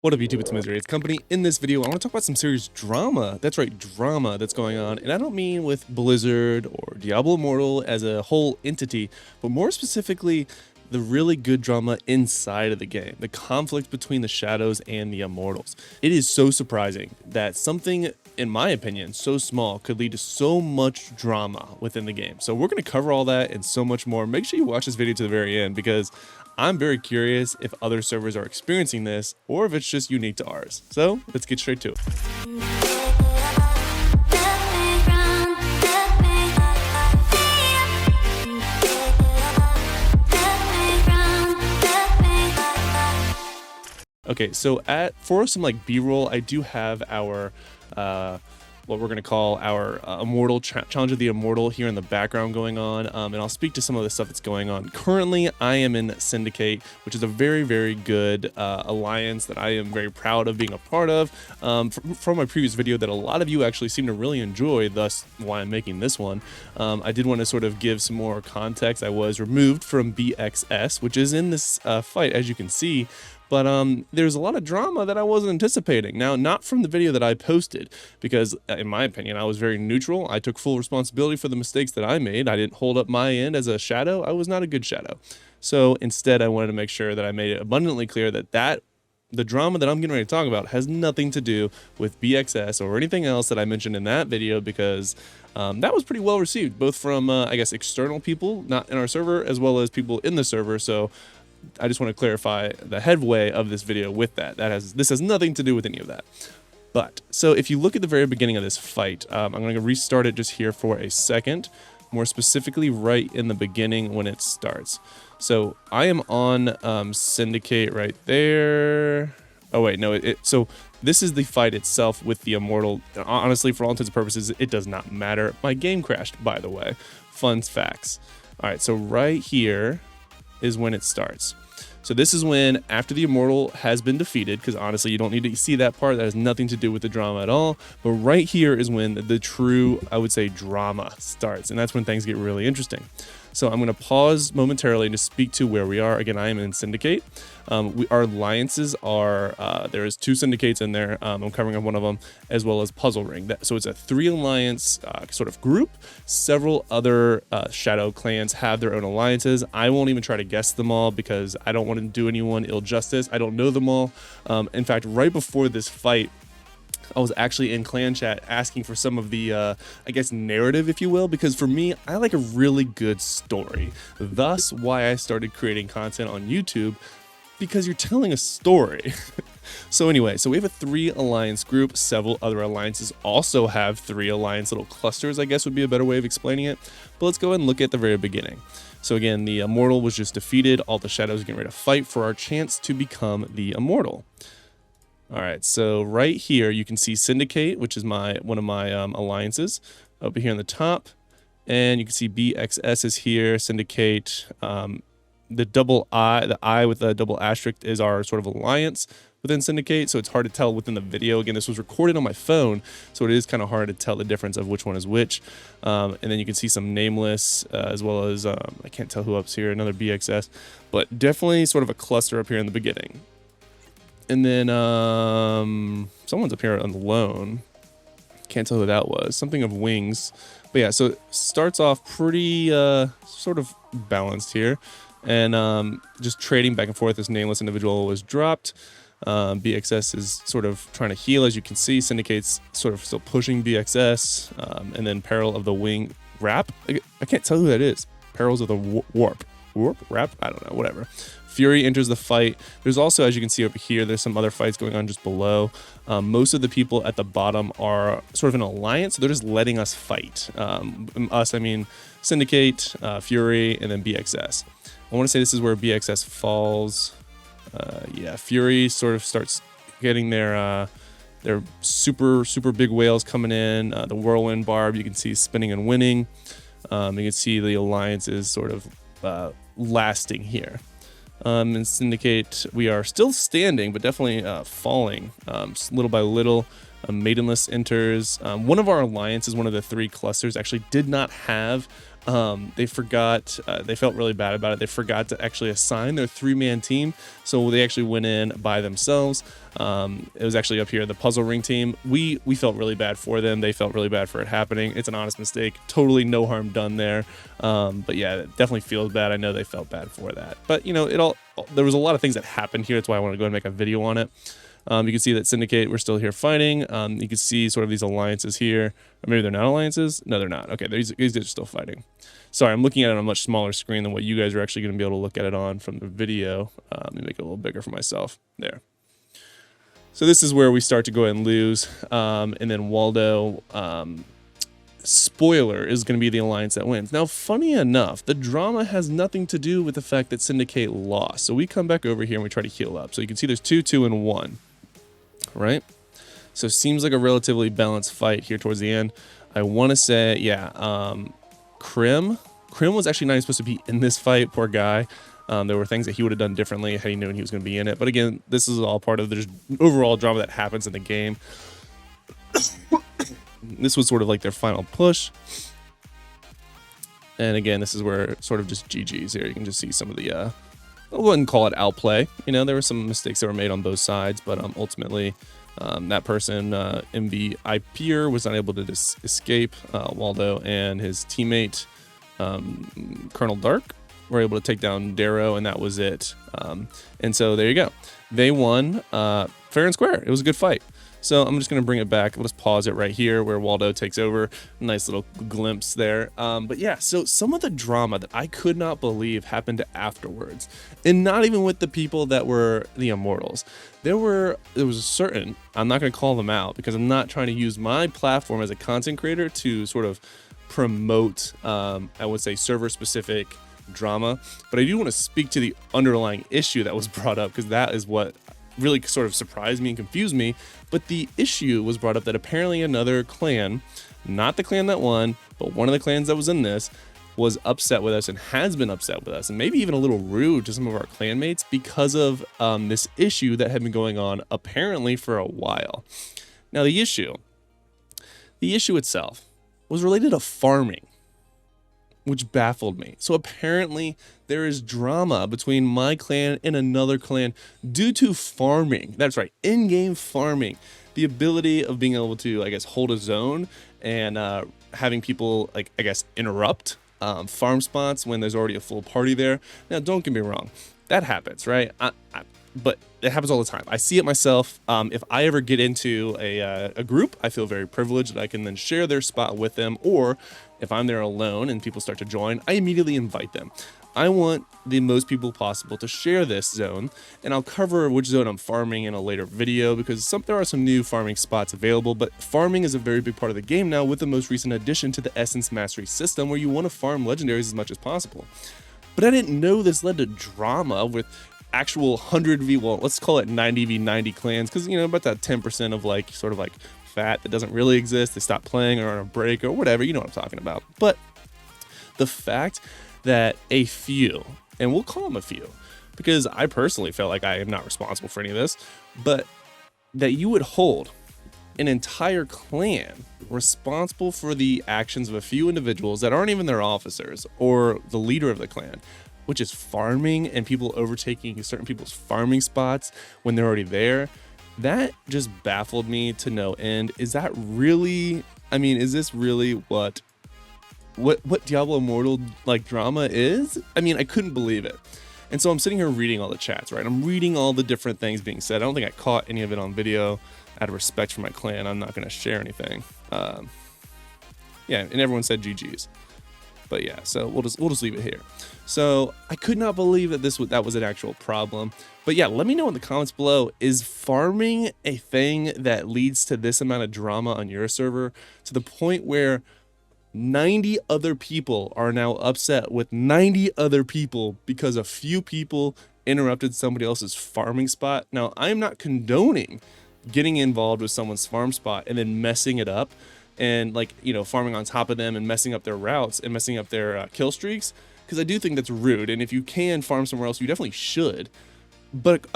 What up, YouTube? It's Misery. It's Company. In this video, I want to talk about some serious drama. That's right, drama that's going on. And I don't mean with Blizzard or Diablo Immortal as a whole entity, but more specifically, the really good drama inside of the game, the conflict between the Shadows and the Immortals. It is so surprising that something, in my opinion, so small could lead to so much drama within the game. So we're going to cover all that and so much more. Make sure you watch this video to the very end because I'm very curious if other servers are experiencing this or if it's just unique to ours. So let's get straight to it. Okay, so for some like B-roll, I do have our what we're going to call our Immortal Challenge of the Immortal here in the background going on, and I'll speak to some of the stuff that's going on. Currently, I am in Syndicate, which is a very, very good alliance that I am very proud of being a part of. From my previous video that a lot of you actually seem to really enjoy, thus why I'm making this one. I did want to sort of give some more context. I was removed from BXS, which is in this fight, as you can see. But there's a lot of drama that I wasn't anticipating. Now, not from the video that I posted, because in my opinion, I was very neutral. I took full responsibility for the mistakes that I made. I didn't hold up my end as a shadow. I was not a good shadow. So instead, I wanted to make sure that I made it abundantly clear that the drama that I'm getting ready to talk about has nothing to do with BXS or anything else that I mentioned in that video, because that was pretty well received, both from, I guess, external people, not in our server, as well as people in the server. So I just want to clarify the headway of this video with that. This has nothing to do with any of that. But, so if you look at the very beginning of this fight, I'm going to restart it just here for a second, more specifically right in the beginning when it starts. So I am on Syndicate right there. Oh wait, no, so this is the fight itself with the Immortal. Honestly, for all intents and purposes, it does not matter. My game crashed, by the way. Fun facts. All right, so right here is when it starts. So this is when, after the Immortal has been defeated, because honestly you don't need to see that part, that has nothing to do with the drama at all, but right here is when the true, I would say, drama starts, and that's when things get really interesting. So I'm going to pause momentarily to speak to where we are. Again, I am in Syndicate. Our alliances are, there's 2 syndicates in there. I'm covering up one of them, as well as Puzzle Ring. So it's a 3 alliance sort of group. Several other shadow clans have their own alliances. I won't even try to guess them all because I don't want to do anyone ill justice. I don't know them all. In fact, right before this fight, I was actually in clan chat asking for some of the, I guess, narrative, if you will, because for me, I like a really good story. Thus, why I started creating content on YouTube, because you're telling a story. So anyway, so we have a 3 alliance group. Several other alliances also have 3 alliance little clusters, I guess would be a better way of explaining it. But let's go ahead and look at the very beginning. So again, the Immortal was just defeated. All the Shadows are getting ready to fight for our chance to become the Immortal. All right, so right here you can see Syndicate, which is one of my alliances over here on the top, and you can see BXS is here. Syndicate, the I with the double asterisk is our sort of alliance within Syndicate, so it's hard to tell within the video. Again, this was recorded on my phone, so it is kind of hard to tell the difference of which one is which. And then you can see some nameless, as well as I can't tell who up's here, another BXS, but definitely sort of a cluster up here in the beginning. And then someone's up here alone. Can't tell who that was. Something of wings. But yeah, so it starts off pretty sort of balanced here. And just trading back and forth. This nameless individual was dropped. BXS is sort of trying to heal, as you can see. Syndicate's sort of still pushing BXS. And then Peril of the Wing Wrap. I can't tell who that is. Perils of the Warp? Wrap? I don't know, whatever. Fury enters the fight. There's also, as you can see over here, there's some other fights going on just below. Most of the people at the bottom are sort of an alliance, so they're just letting us fight. Us, I mean Syndicate, Fury, and then BXS. I want to say this is where BXS falls. Yeah, Fury sort of starts getting their super big whales coming in. The Whirlwind Barb, you can see spinning and winning. You can see the alliance is sort of lasting here. In Syndicate, we are still standing, but definitely falling little by little. Maidenless enters. One of our alliances, one of the 3 clusters, actually did not have They forgot, they felt really bad about it. They forgot to actually assign their 3-man team. So they actually went in by themselves. It was actually up here, the puzzle ring team. We felt really bad for them. They felt really bad for it happening. It's an honest mistake. Totally no harm done there. But yeah, it definitely feels bad. I know they felt bad for that. But you know, there was a lot of things that happened here. That's why I want to go and make a video on it. You can see that Syndicate, we're still here fighting. You can see sort of these alliances here. Or maybe they're not alliances. No, they're not. Okay, these guys are still fighting. Sorry, I'm looking at it on a much smaller screen than what you guys are actually going to be able to look at it on from the video. Let me make it a little bigger for myself. There. So this is where we start to go ahead and lose. And then Waldo, spoiler, is going to be the alliance that wins. Now, funny enough, the drama has nothing to do with the fact that Syndicate lost. So we come back over here and we try to heal up. So you can see there's 2, 2, and 1. Right? So seems like a relatively balanced fight here towards the end. I want to say, yeah, Krim was actually not even supposed to be in this fight, poor guy. There were things that he would have done differently had he known he was going to be in it. But again, this is all part of the overall drama that happens in the game. This was sort of like their final push. And again, this is where sort of just GG's here. You can just see some of the, I wouldn't call it outplay. You know, there were some mistakes that were made on both sides, but ultimately that person, MVP was not able to escape. Waldo and his teammate, Colonel Dark, were able to take down Darrow, and that was it. And so there you go. They won fair and square. It was a good fight. So I'm just going to bring it back. We'll just pause it right here where Waldo takes over. Nice little glimpse there. But yeah, so some of the drama that I could not believe happened afterwards, and not even with the people that were the Immortals. There was a certain, I'm not going to call them out because I'm not trying to use my platform as a content creator to sort of promote, I would say, server-specific drama. But I do want to speak to the underlying issue that was brought up, because that is what really sort of surprised me and confused me. But the issue was brought up that apparently another clan, not the clan that won, but one of the clans that was in this, was upset with us and has been upset with us, and maybe even a little rude to some of our clanmates because of this issue that had been going on apparently for a while. Now the issue itself was related to farming, which baffled me. So apparently there is drama between my clan and another clan due to farming. That's right, in-game farming. The ability of being able to, I guess, hold a zone and having people, like, I guess, interrupt farm spots when there's already a full party there. Now, don't get me wrong. That happens, right? But it happens all the time. I see it myself. If I ever get into a group, I feel very privileged that I can then share their spot with them. Or if I'm there alone and people start to join, I immediately invite them. I want the most people possible to share this zone, and I'll cover which zone I'm farming in a later video, because there are some new farming spots available. But farming is a very big part of the game now, with the most recent addition to the Essence Mastery system, where you want to farm legendaries as much as possible. But I didn't know this led to drama with actual 100v, well, let's call it 90v90 clans, because, you know, about that 10% of like sort of like fat that doesn't really exist. They stop playing or on a break or whatever, you know what I'm talking about. But the fact that a few, and we'll call them a few, because I personally felt like I am not responsible for any of this, but that you would hold an entire clan responsible for the actions of a few individuals that aren't even their officers or the leader of the clan, which is farming and people overtaking certain people's farming spots when they're already there. That just baffled me to no end. Is that really, I mean, is this really what Diablo Immortal like drama is? I mean, I couldn't believe it. And so I'm sitting here reading all the chats, right? I'm reading all the different things being said. I don't think I caught any of it on video. Out of respect for my clan, I'm not going to share anything. Yeah, and everyone said GG's. But yeah, so we'll just leave it here. So I could not believe that that was an actual problem. But yeah, let me know in the comments below, is farming a thing that leads to this amount of drama on your server, to the point where 90 other people are now upset with 90 other people because a few people interrupted somebody else's farming spot? Now, I'm not condoning getting involved with someone's farm spot and then messing it up, and, like, you know, farming on top of them and messing up their routes and messing up their kill streaks, because I do think that's rude. And if you can farm somewhere else, you definitely should. But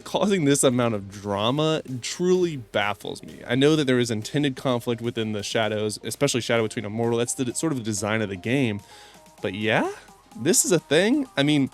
causing this amount of drama truly baffles me. I know that there is intended conflict within the shadows, especially Shadow between Immortal. That's the sort of the design of the game. But yeah, this is a thing. I mean,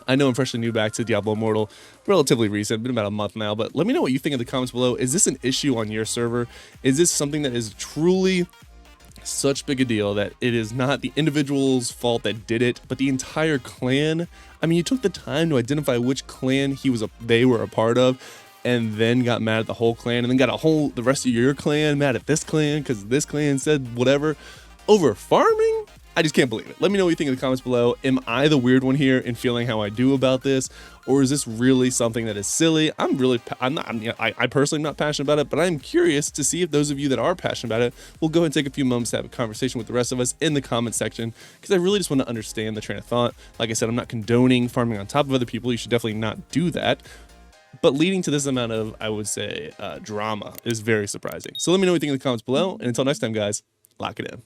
I know I'm freshly new back to Diablo Immortal, relatively recent, been about a month now, but let me know what you think in the comments below. Is this an issue on your server? Is this something that is truly such big a deal that it is not the individual's fault that did it, but the entire clan? I mean, you took the time to identify which clan they were a part of, and then got mad at the whole clan, and then got the rest of your clan mad at this clan because this clan said whatever over farming. I just can't believe it. Let me know what you think in the comments below. Am I the weird one here in feeling how I do about this? Or is this really something that is silly? I personally am not passionate about it, but I'm curious to see if those of you that are passionate about it will go and take a few moments to have a conversation with the rest of us in the comment section, because I really just want to understand the train of thought. Like I said, I'm not condoning farming on top of other people. You should definitely not do that. But leading to this amount of, I would say, drama is very surprising. So let me know what you think in the comments below. And until next time, guys, lock it in.